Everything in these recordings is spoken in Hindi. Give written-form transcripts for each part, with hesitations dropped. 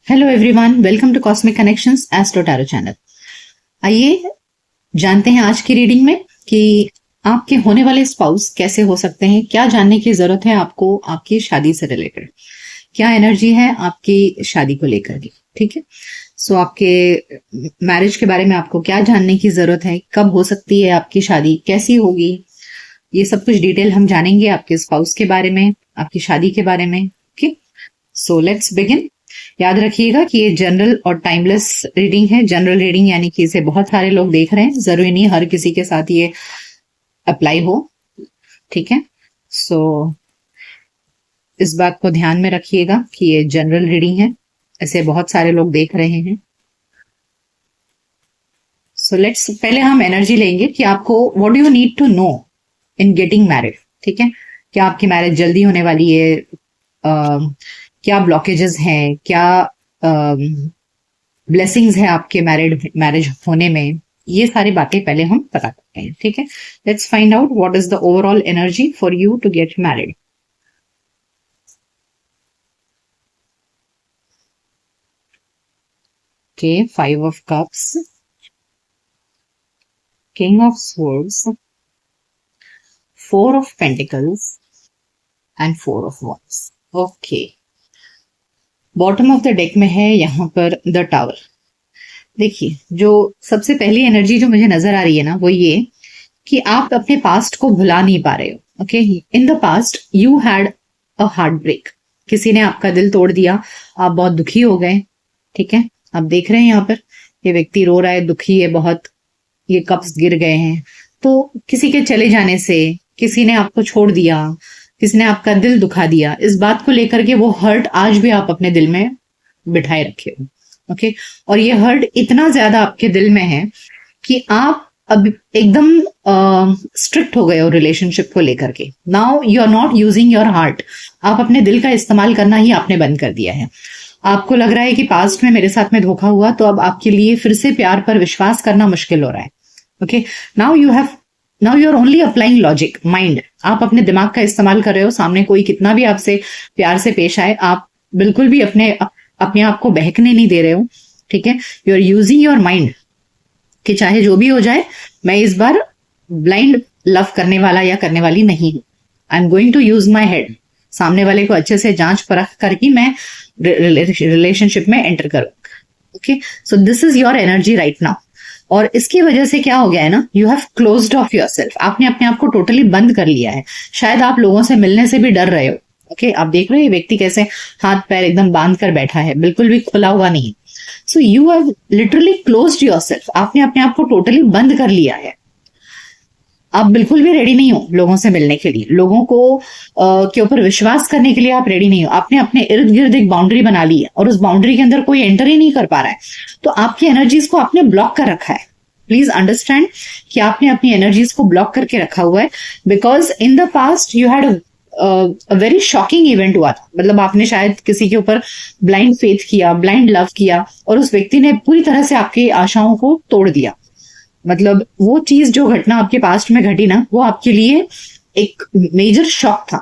Hello everyone, welcome to cosmic connections astro tarot channel. आइए जानते हैं आज की रीडिंग में कि आपके होने वाले स्पाउस कैसे हो सकते हैं। क्या जानने की जरूरत है आपको आपकी शादी से रिलेटेड, क्या एनर्जी है आपकी शादी को लेकर के। ठीक है, सो आपके मैरिज के बारे में आपको क्या जानने की जरूरत है, कब हो सकती है आपकी शादी, कैसी होगी, ये सब कुछ डिटेल हम जानेंगे आपके स्पाउस के बारे में, आपकी शादी के बारे में। Okay, so let's begin. याद रखिएगा कि ये जनरल और टाइमलेस रीडिंग है। जनरल रीडिंग यानी कि इसे बहुत सारे लोग देख रहे हैं, जरूरी नहीं हर किसी के साथ ये अप्लाई हो। ठीक है, सो इस बात को ध्यान में रखिएगा कि ये जनरल रीडिंग है, इसे बहुत सारे लोग देख रहे हैं। सो लेट्स पहले हम एनर्जी लेंगे कि आपको what do you need to know in getting married. ठीक है, क्या आपकी मैरिज जल्दी होने वाली है, क्या ब्लॉकेजेस हैं, क्या ब्लेसिंग्स है आपके मैरिज होने में, ये सारी बातें पहले हम पता करते हैं। ठीक है, let's find out what is the overall energy for you to get married. Okay, 5 of cups, king of swords, 4 of pentacles and 4 of wands। Okay, bottom of the deck में है यहाँ पर द टावर। देखिए, जो सबसे पहली एनर्जी जो मुझे नजर आ रही है ना, वो ये कि आप अपने पास्ट को भुला नहीं पा रहे हो। Okay, in the past you had a heartbreak, किसी ने आपका दिल तोड़ दिया, आप बहुत दुखी हो गए। ठीक है, आप देख रहे हैं यहाँ पर ये व्यक्ति रो रहा है, दुखी है बहुत, ये कप्स गिर गए हैं। तो किसी के चले जाने से, किसी ने आपको छोड़ दिया, किसी ने आपका दिल दुखा दिया, इस बात को लेकर के वो हर्ट आज भी आप अपने दिल में बिठाए रखे हो। ओके, और ये हर्ट इतना ज्यादा आपके दिल में है कि आप अब एकदम स्ट्रिक्ट हो गए हो रिलेशनशिप को लेकर के। Now you are not using your heart, आप अपने दिल का इस्तेमाल करना ही आपने बंद कर दिया है। आपको लग रहा है कि पास्ट में मेरे साथ में धोखा हुआ, तो अब आपके लिए फिर से प्यार पर विश्वास करना मुश्किल हो रहा है। Okay, now you are only applying logic, mind. आप अपने दिमाग का इस्तेमाल कर रहे हो। सामने कोई कितना भी आपसे प्यार से पेश आए, आप बिल्कुल भी अपने आप को बहकने नहीं दे रहे हो। ठीक है, you are using your mind कि चाहे जो भी हो जाए, मैं इस बार ब्लाइंड लव करने वाला या करने वाली नहीं हूं। I am going to use my head. सामने वाले को अच्छे से जांच परख करके मैं रिलेशनशिप में एंटर करूँ। Okay, so this is your energy right now. और इसकी वजह से क्या हो गया है ना, you have closed of yourself, आपने अपने आप को टोटली बंद कर लिया है। शायद आप लोगों से मिलने से भी डर रहे हो। ओके, आप देख रहे हो ये व्यक्ति कैसे हाथ पैर एकदम बांध कर बैठा है, बिल्कुल भी खुला हुआ नहीं। So you have literally closed yourself, आपने अपने आप को टोटली बंद कर लिया है। आप बिल्कुल भी रेडी नहीं हो लोगों से मिलने के लिए, लोगों को के ऊपर विश्वास करने के लिए आप रेडी नहीं हो। आपने अपने इर्द गिर्द एक बाउंड्री बना ली है और उस बाउंड्री के अंदर कोई एंटर ही नहीं कर पा रहा है, तो आपकी एनर्जीज को आपने ब्लॉक कर रखा है। प्लीज अंडरस्टैंड कि आपने अपनी एनर्जीज को ब्लॉक करके रखा हुआ है, because in the past you had very shocking event हुआ था। मतलब आपने शायद किसी के ऊपर ब्लाइंड फेथ किया, ब्लाइंड लव किया, और उस व्यक्ति ने पूरी तरह से आपकी आशाओं को तोड़ दिया। मतलब वो चीज, जो घटना आपके पास्ट में घटी ना, वो आपके लिए एक मेजर शॉक था।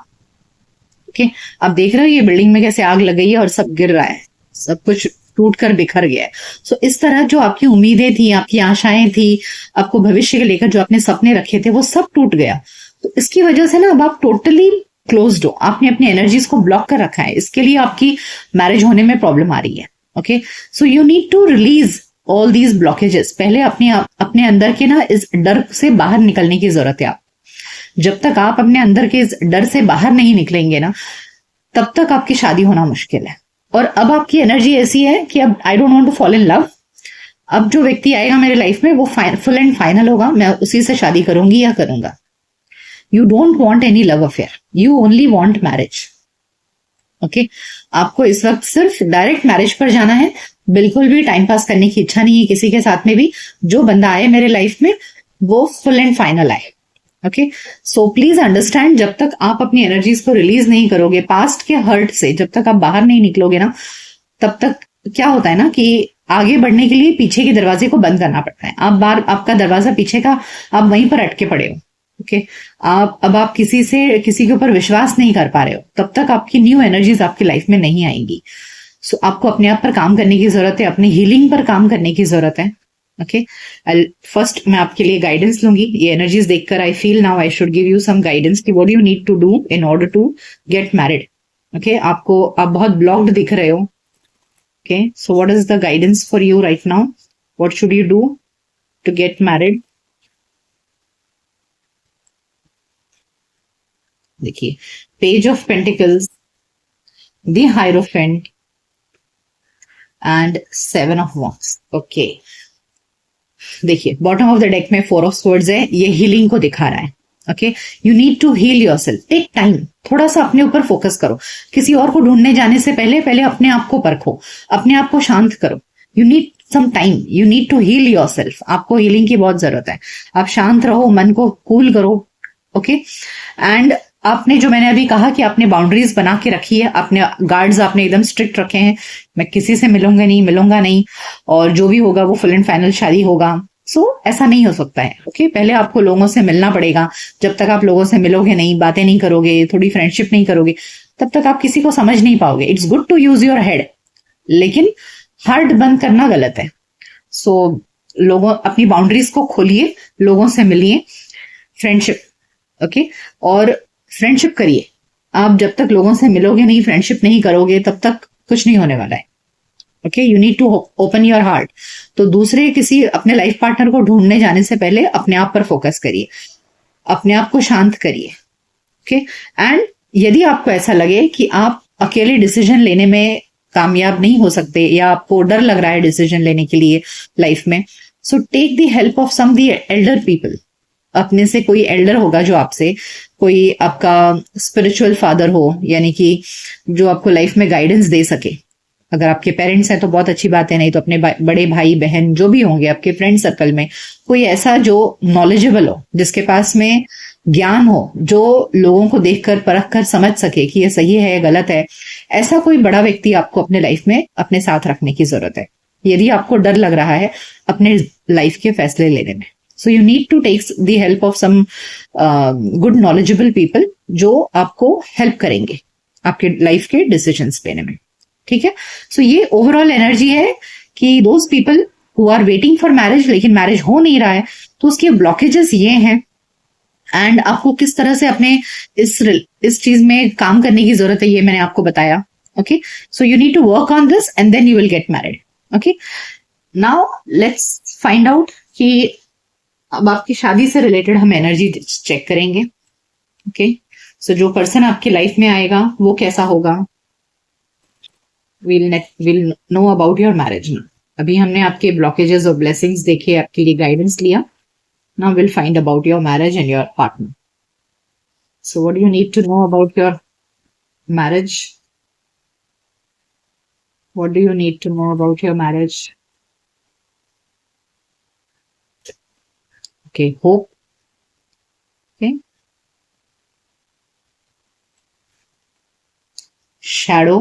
ओके, आप देख रहे हो ये बिल्डिंग में कैसे आग लग गई है और सब गिर रहा है, सब कुछ टूट कर बिखर गया है। सो इस तरह जो आपकी उम्मीदें थी, आपकी आशाएं थी, आपको भविष्य के लेकर जो आपने सपने रखे थे, वो सब टूट गया। तो इसकी वजह से ना अब आप टोटली क्लोज्ड हो, आपने अपनी एनर्जीज को ब्लॉक कर रखा है। इसके लिए आपकी मैरिज होने में प्रॉब्लम आ रही है। Okay, so you need to release all these blockages. पहले अपने अंदर के ना इस डर से बाहर निकलने की जरूरत है। आप जब तक आप अपने अंदर के इस डर से बाहर नहीं निकलेंगे ना, तब तक आपकी शादी होना मुश्किल है। और अब आपकी एनर्जी ऐसी है कि अब I don't want to fall in love. अब जो व्यक्ति आएगा मेरे लाइफ में वो फुल एंड फाइनल होगा, मैं उसी से शादी करूंगी या करूंगा। You don't want any love affair, you only want marriage. Okay, आपको इस वक्त सिर्फ डायरेक्ट मैरिज पर जाना है, बिल्कुल भी टाइम पास करने की इच्छा नहीं है किसी के साथ में भी। जो बंदा आए मेरे लाइफ में वो फुल एंड फाइनल आए। ओके, सो प्लीज अंडरस्टैंड, जब तक आप अपनी एनर्जीज को रिलीज नहीं करोगे, पास्ट के हर्ट से जब तक आप बाहर नहीं निकलोगे ना, तब तक क्या होता है ना कि आगे बढ़ने के लिए पीछे के दरवाजे को बंद करना पड़ता है। आपका दरवाजा पीछे का, आप वहीं पर अटके पड़े हो। ओके, आप किसी के ऊपर विश्वास नहीं कर पा रहे हो, तब तक आपकी न्यू एनर्जीज आपकी लाइफ में नहीं आएंगी। सो आपको अपने आप पर काम करने की जरूरत है, अपनी हीलिंग पर काम करने की जरूरत है. ओके, फर्स्ट मैं आपके लिए गाइडेंस लूंगी. ये एनर्जीज देखकर I feel now I should give you some guidance कि what you need to do in order to get married. Okay, आपको आप बहुत ब्लॉक्ड दिख रहे हो. Okay, so what is the guidance for you right now? What should you do to get married? देखिए, page of pentacles, the hierophant and 7 of wands. Okay, देखिए बॉटम ऑफ द डेक में 4 ऑफ स्वर्ड्स है. ये हीलिंग को दिखा रहा है. Okay, you need to heal yourself. Take time, थोड़ा सा अपने ऊपर फोकस करो. किसी और को ढूंढने जाने से पहले पहले अपने आप को परखो, अपने आप को शांत करो. You need some time, you need to heal yourself. आपको हीलिंग की बहुत जरूरत है. आप शांत रहो, मन को कूल करो. ओके, एंड आपने जो मैंने अभी कहा कि आपने बाउंड्रीज बना के रखी है, अपने गार्ड्स आपने एकदम स्ट्रिक्ट रखे हैं. मैं किसी से मिलूंगा नहीं, और जो भी होगा वो फुल एंड फाइनल शादी होगा. ऐसा नहीं हो सकता है. ओके, पहले आपको लोगों से मिलना पड़ेगा. जब तक आप लोगों से मिलोगे नहीं, बातें नहीं करोगे, थोड़ी फ्रेंडशिप नहीं करोगे, तब तक आप किसी को समझ नहीं पाओगे. It's good to use your head, लेकिन हार्ट बंद करना गलत है. लोगों अपनी बाउंड्रीज को खोलिए, लोगों से मिलिए, फ्रेंडशिप. ओके, और फ्रेंडशिप करिए. आप जब तक लोगों से मिलोगे नहीं, फ्रेंडशिप नहीं करोगे, तब तक कुछ नहीं होने वाला है. Okay, you need to open your heart. तो दूसरे किसी अपने लाइफ पार्टनर को ढूंढने जाने से पहले अपने आप पर फोकस करिए, अपने आप को शांत करिए. ओके, एंड यदि आपको ऐसा लगे कि आप अकेले डिसीजन लेने में कामयाब नहीं हो सकते, या आपको डर लग रहा है डिसीजन लेने के लिए लाइफ में, so take the help of some the elder people. अपने से कोई एल्डर होगा जो आपसे, कोई आपका स्पिरिचुअल फादर हो, यानी कि जो आपको लाइफ में गाइडेंस दे सके. अगर आपके पेरेंट्स हैं तो बहुत अच्छी बात है, नहीं तो अपने बड़े भाई बहन जो भी होंगे आपके फ्रेंड सर्कल में, कोई ऐसा जो नॉलेजेबल हो, जिसके पास में ज्ञान हो, जो लोगों को देखकर परख कर समझ सके कि ये सही है गलत है. ऐसा कोई बड़ा व्यक्ति आपको अपने लाइफ में अपने साथ रखने की जरूरत है, यदि आपको डर लग रहा है अपने लाइफ के फैसले लेने में. So you need to take the help of some good knowledgeable people जो आपको हेल्प करेंगे आपके लाइफ के डिसीजंस लेने में. ठीक है, सो ये ओवरऑल एनर्जी है कि those people who are waiting for marriage, लेकिन मैरिज हो नहीं रहा है, तो उसके ब्लॉकेजेस ये हैं. एंड आपको किस तरह से अपने इस चीज में काम करने की जरूरत है, ये मैंने आपको बताया. Okay, so you need to work on this and then you will get married. Okay, now let's find out कि अब आपकी शादी से रिलेटेड हम एनर्जी चेक करेंगे. ओके, सो जो पर्सन आपकी लाइफ में आएगा वो कैसा होगा, will know about your marriage. अभी हमने आपके ब्लॉकेजेस और ब्लेसिंग्स देखे, आपके लिए गाइडेंस लिया. Now will find about your marriage and your partner. So what you need to know about your marriage? What do you need to know about your marriage? Okay, hope. Okay. Shadow.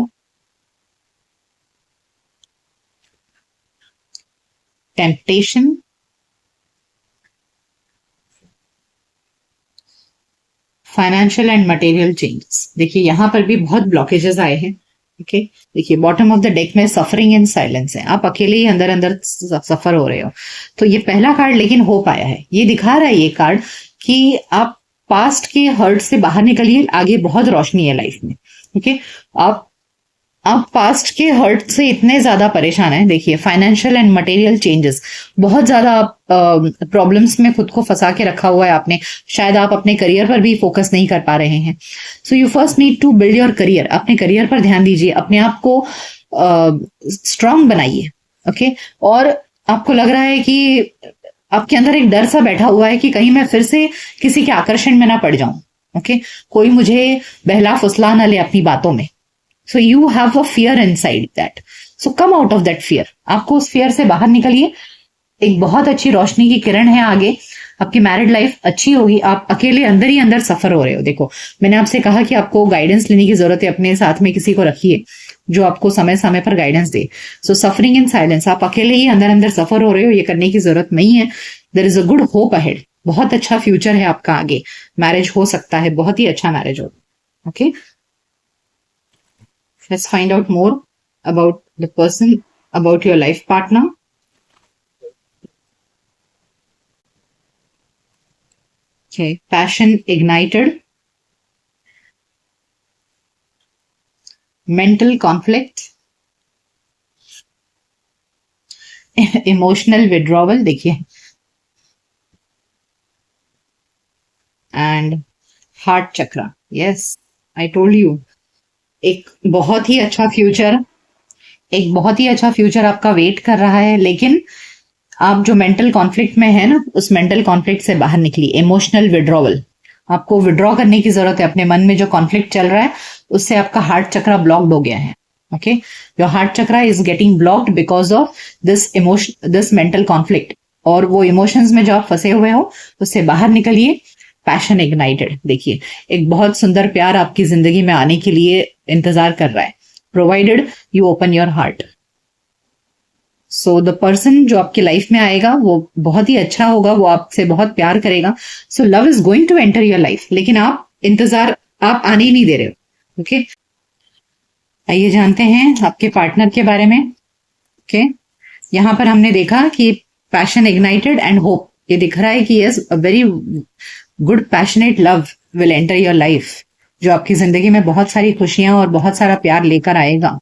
Temptation. Financial and material changes. देखिए यहां पर भी बहुत ब्लॉकेजेस आए हैं. ओके, देखिए बॉटम ऑफ द डेक में सफरिंग इन साइलेंस है. आप अकेले ही अंदर अंदर सफर हो रहे हो. तो ये पहला कार्ड लेकिन होप आया है. ये दिखा रहा है ये कार्ड कि आप पास्ट के हर्ट से बाहर निकलिए, आगे बहुत रोशनी है लाइफ में. ओके, आप पास्ट के हर्ट से इतने ज्यादा परेशान हैं. देखिए फाइनेंशियल एंड मटेरियल चेंजेस, बहुत ज्यादा प्रॉब्लम्स में खुद को फंसा के रखा हुआ है आपने. शायद आप अपने करियर पर भी फोकस नहीं कर पा रहे हैं. So you first need to build your career. अपने करियर पर ध्यान दीजिए, अपने आप को स्ट्रांग बनाइए. ओके, और आपको लग रहा है कि आपके अंदर एक डर सा बैठा हुआ है कि कहीं मैं फिर से किसी के आकर्षण में ना पड़ जाऊं. ओके, कोई मुझे बहला फुसला ना ले अपनी बातों में. So you have a fear inside that. So come out of that fear. आपको उस fear से बाहर निकलिए. एक बहुत अच्छी रोशनी की किरण है आगे. आपकी मैरिड लाइफ अच्छी होगी. आप अकेले अंदर ही अंदर सफर हो रहे हो. देखो मैंने आपसे कहा कि आपको गाइडेंस लेने की जरूरत है. अपने साथ में किसी को रखिए जो आपको समय समय पर guidance they. So suffering in silence, आप अकेले ही अंदर अंदर सफर हो रहे हो, ये करने की जरूरत नहीं है. There is a good hope ahead. बहुत अच्छा फ्यूचर है आपका आगे. मैरिज हो सकता है, बहुत ही अच्छा मैरिज होगा. Okay, let's find out more. about the person, about your life partner. Okay, passion ignited, mental conflict, emotional withdrawal देखिए, and heart chakra. Yes, I told you. एक बहुत ही अच्छा फ्यूचर, एक बहुत ही अच्छा फ्यूचर आपका वेट कर रहा है, लेकिन आप जो मेंटल कॉन्फ्लिक्ट में है ना, उस मेंटल कॉन्फ्लिक्ट से बाहर निकलिए। इमोशनल विड्रॉवल, आपको विड्रॉ करने की जरूरत है। अपने मन में जो कॉन्फ्लिक्ट चल रहा है उससे आपका हार्ट चक्रा ब्लॉक्ड हो गया है। Okay, your heart chakra is getting blocked because of this emotion, this mental conflict. और वो इमोशंस में जो आप फंसे हुए हो उससे बाहर निकलिए। पैशन इग्नाइटेड, देखिए एक बहुत सुंदर प्यार आपकी जिंदगी में आने के लिए इंतजार कर रहा है, provided you open your heart. So the person जो आपकी लाइफ में आएगा वो बहुत ही अच्छा होगा, वो आपसे बहुत प्यार करेगा। So love is going to enter your life, लेकिन आप इंतजार, आप आने ही नहीं दे रहे हो। ओके, आइए जानते हैं आपके पार्टनर के बारे में। ओके, यहां पर हमने देखा कि पैशन इग्नाइटेड एंड होप, ये दिख रहा है कि yes a very good passionate love will enter your life, जो आपकी जिंदगी में बहुत सारी खुशियां और बहुत सारा प्यार लेकर आएगा,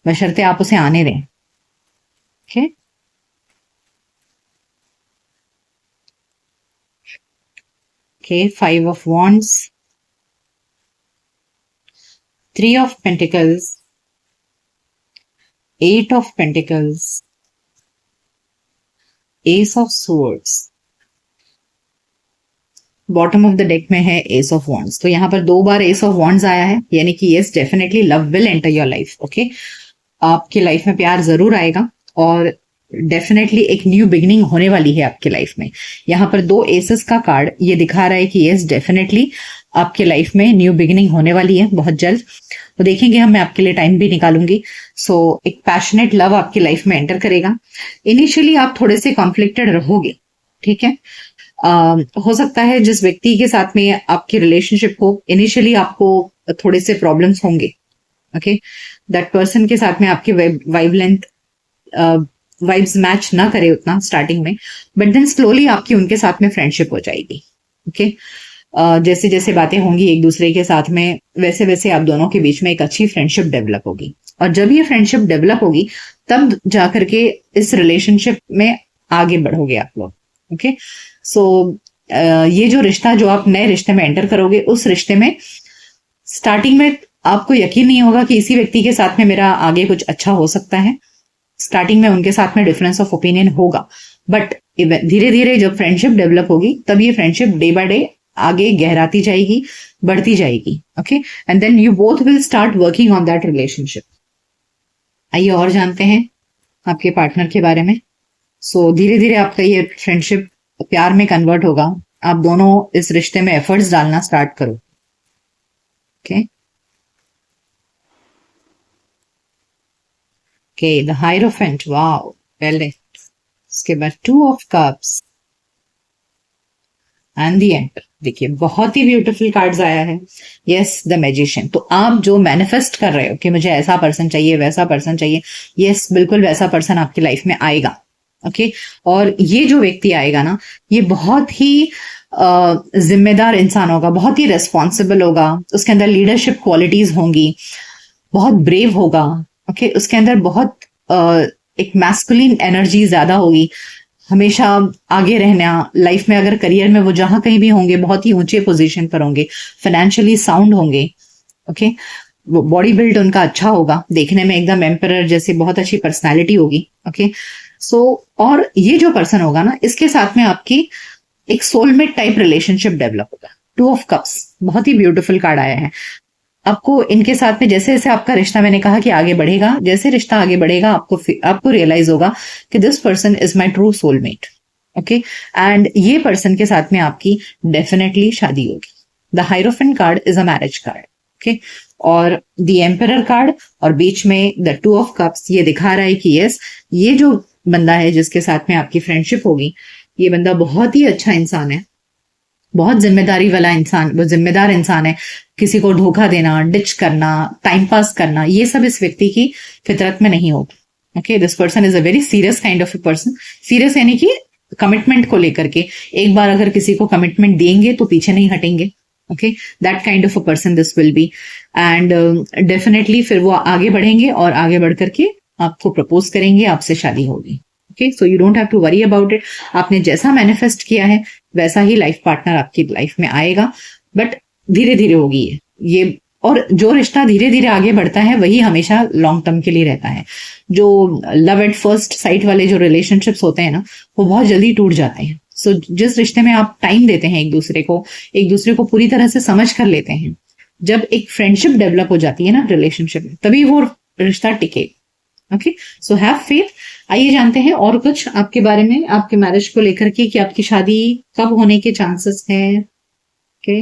बशर्ते आप उसे आने दें। Okay, okay, 5 of wands, 3 of pentacles, 8 of pentacles, ace of swords, bottom of the deck में है एस ऑफ वॉन्ड्स। तो यहाँ पर 2 बार एस ऑफ वॉन्ड्स आया है, यानी कि yes definitely love will enter your life. Okay, आपकी लाइफ में प्यार जरूर आएगा और डेफिनेटली एक न्यू बिगिनिंग होने वाली है आपकी लाइफ में। यहाँ पर 2 एसेस का कार्ड ये दिखा रहा है कि यस डेफिनेटली आपके लाइफ में न्यू बिगिनिंग होने वाली है बहुत जल्द। तो देखेंगे हम, मैं आपके लिए टाइम भी निकालूंगी। सो एक पैशनेट लव आपकी लाइफ में एंटर करेगा। इनिशियली आप थोड़े से कॉन्फ्लिक्टेड रहोगे, ठीक है। हो सकता है जिस व्यक्ति के साथ में आपकी रिलेशनशिप हो, इनिशियली आपको थोड़े से प्रॉब्लम्स होंगे। ओके, दैट पर्सन के साथ में आपकी वाइब लेंथ, वाइब्स मैच ना करे उतना स्टार्टिंग में, बट देन स्लोली आपकी उनके साथ में फ्रेंडशिप हो जाएगी। ओके, जैसे जैसे बातें होंगी एक दूसरे के साथ में, वैसे वैसे आप दोनों के बीच में एक अच्छी फ्रेंडशिप डेवलप होगी। और जब ये फ्रेंडशिप डेवलप होगी तब जाकर के इस रिलेशनशिप में आगे बढ़ोगे आप लोग। ओके, सो ये जो रिश्ता, जो आप नए रिश्ते में एंटर करोगे, उस रिश्ते में स्टार्टिंग में आपको यकीन नहीं होगा कि इसी व्यक्ति के साथ में मेरा आगे कुछ अच्छा हो सकता है। स्टार्टिंग में उनके साथ में डिफरेंस ऑफ ओपिनियन होगा, बट धीरे धीरे जब फ्रेंडशिप डेवलप होगी तब ये फ्रेंडशिप डे बाय डे आगे गहराती जाएगी, बढ़ती जाएगी। Okay, and then you both will start working on that relationship. आइए और जानते हैं आपके पार्टनर के बारे में। सो धीरे धीरे आपका ये फ्रेंडशिप प्यार में कन्वर्ट होगा। आप दोनों इस रिश्ते में एफर्ट्स डालना स्टार्ट करो। Okay, okay, the hierophant, wow, पहले इसके बाद 2 of cups and the end. देखिए बहुत ही ब्यूटीफुल कार्ड्स आया है। Yes, the magician. तो आप जो मैनिफेस्ट कर रहे हो कि मुझे ऐसा पर्सन चाहिए, वैसा पर्सन चाहिए, यस बिल्कुल वैसा पर्सन आपकी लाइफ में आएगा। ओके, और ये जो व्यक्ति आएगा ना, ये बहुत ही जिम्मेदार इंसान होगा, बहुत ही रेस्पॉन्सिबल होगा, उसके अंदर लीडरशिप क्वालिटीज होंगी, बहुत ब्रेव होगा। ओके, उसके अंदर बहुत एक मैस्कुलिन एनर्जी ज्यादा होगी, हमेशा आगे रहना लाइफ में। अगर करियर में वो जहां कहीं भी होंगे बहुत ही ऊंचे पोजीशन पर होंगे, फाइनेंशियली साउंड होंगे। ओके, वो बॉडी बिल्ड उनका अच्छा होगा, देखने में एकदम एम्परर जैसी बहुत अच्छी पर्सनालिटी होगी। ओके, सो और ये जो पर्सन होगा ना, इसके साथ में आपकी एक सोलमेट टाइप रिलेशनशिप डेवलप होगा। 2 of cups बहुत ही ब्यूटीफुल कार्ड आया है। आपको इनके साथ में जैसे जैसे आपका रिश्ता, मैंने कहा कि आगे बढ़ेगा, जैसे रिश्ता आगे बढ़ेगा आपको रियलाइज होगा कि this person is my true soulmate. Okay, and ये पर्सन के साथ में आपकी डेफिनेटली शादी होगी। The hierophant card is a marriage card. Okay, और द एम्परर कार्ड और बीच में द 2 of cups ये दिखा रहा है कि यस, ये जो बंदा है जिसके साथ में आपकी फ्रेंडशिप होगी, ये बंदा बहुत ही अच्छा इंसान है, बहुत जिम्मेदारी वाला इंसान, वो जिम्मेदार इंसान है। किसी को धोखा देना, डिच करना, टाइम पास करना, ये सब इस व्यक्ति की फितरत में नहीं होगा। Okay, this person is a very serious kind of a person. Serious यानी कि कमिटमेंट को लेकर के, एक बार अगर किसी को कमिटमेंट देंगे तो पीछे नहीं हटेंगे। Okay, that kind of a person this will be. And definitely फिर वो आगे बढ़ेंगे और आगे बढ़ करके आपको प्रपोज करेंगे, आपसे शादी होगी। Okay, so you don't have to worry about it. आपने जैसा मैनिफेस्ट किया है वैसा ही लाइफ पार्टनर आपकी लाइफ में आएगा, बट धीरे धीरे होगी ये। और जो रिश्ता धीरे धीरे आगे बढ़ता है वही हमेशा लॉन्ग टर्म के लिए रहता है। जो लव एट फर्स्ट साइट वाले जो रिलेशनशिप्स होते हैं ना, वो बहुत जल्दी टूट जाते हैं। सो जिस रिश्ते में आप टाइम देते हैं एक दूसरे को पूरी तरह से समझ कर लेते हैं, जब एक फ्रेंडशिप डेवलप हो जाती है ना रिलेशनशिप में, तभी वो रिश्ता टिके। Okay, so have faith. आइए जानते हैं और कुछ आपके बारे में, आपके मैरिज को लेकर के, कि आपकी शादी कब होने के चांसेस है। ओके,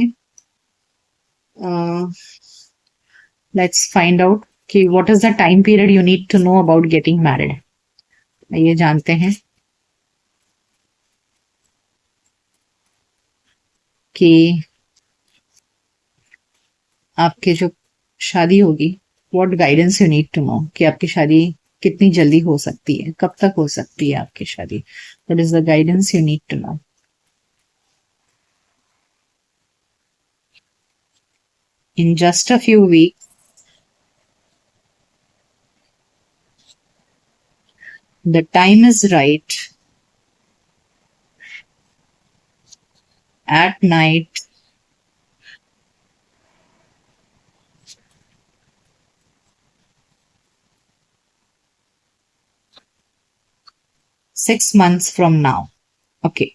लेट्स फाइंड आउट कि what is the time period you need to know about getting married. आइए जानते हैं कि आपके जो शादी होगी, what guidance you need to know, कि आपकी शादी कितनी जल्दी हो सकती है, कब तक हो सकती है आपकी शादी। What is the guidance you need to know. In just a few weeks, the time is right, at night, six months from now. Okay,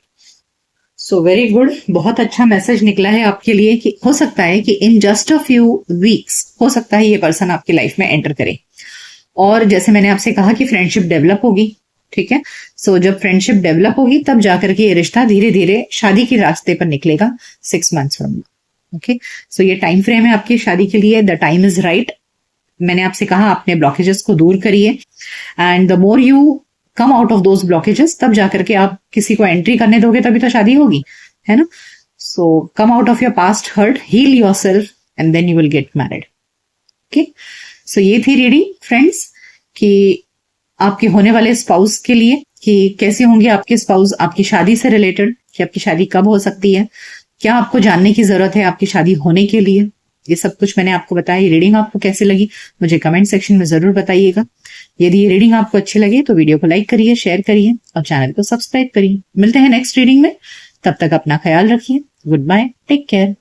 so very good, बहुत अच्छा मैसेज निकला है आपके लिए कि हो सकता है कि इन जस्ट अ फ्यू वीक्स हो सकता है ये पर्सन आपकी लाइफ में एंटर करे। और जैसे मैंने आपसे कहा कि फ्रेंडशिप डेवलप होगी, ठीक है। सो जब फ्रेंडशिप डेवलप होगी तब जाकर के ये रिश्ता धीरे धीरे शादी के रास्ते पर निकलेगा, 6 months from now. Okay, so ये टाइम फ्रेम है आपकी शादी के लिए। The time is right. मैंने आपसे कहा अपने ब्लॉकेजेस को दूर करिए, and the more you come out of those blockages, तब जाकर के आप किसी को एंट्री करने दोगे तभी तो शादी होगी, है ना। So come out of your past hurt, heal your self, and then you will get married. Okay, so ये थी रीडिंग फ्रेंड्स, कि आपके होने वाले स्पाउस के लिए, कि कैसे होंगे आपके स्पाउस आपकी शादी से रिलेटेड, कि आपकी शादी कब हो सकती है, क्या आपको जानने की जरूरत है आपकी शादी होने के लिए। ये सब कुछ मैंने आपको बताया। ये रीडिंग आपको कैसी लगी मुझे कमेंट सेक्शन में जरूर बताइएगा। यदि ये रीडिंग आपको अच्छी लगे तो वीडियो को लाइक करिए, शेयर करिए और चैनल को सब्सक्राइब करिए। मिलते हैं नेक्स्ट रीडिंग में, तब तक अपना ख्याल रखिए। Goodbye, take care.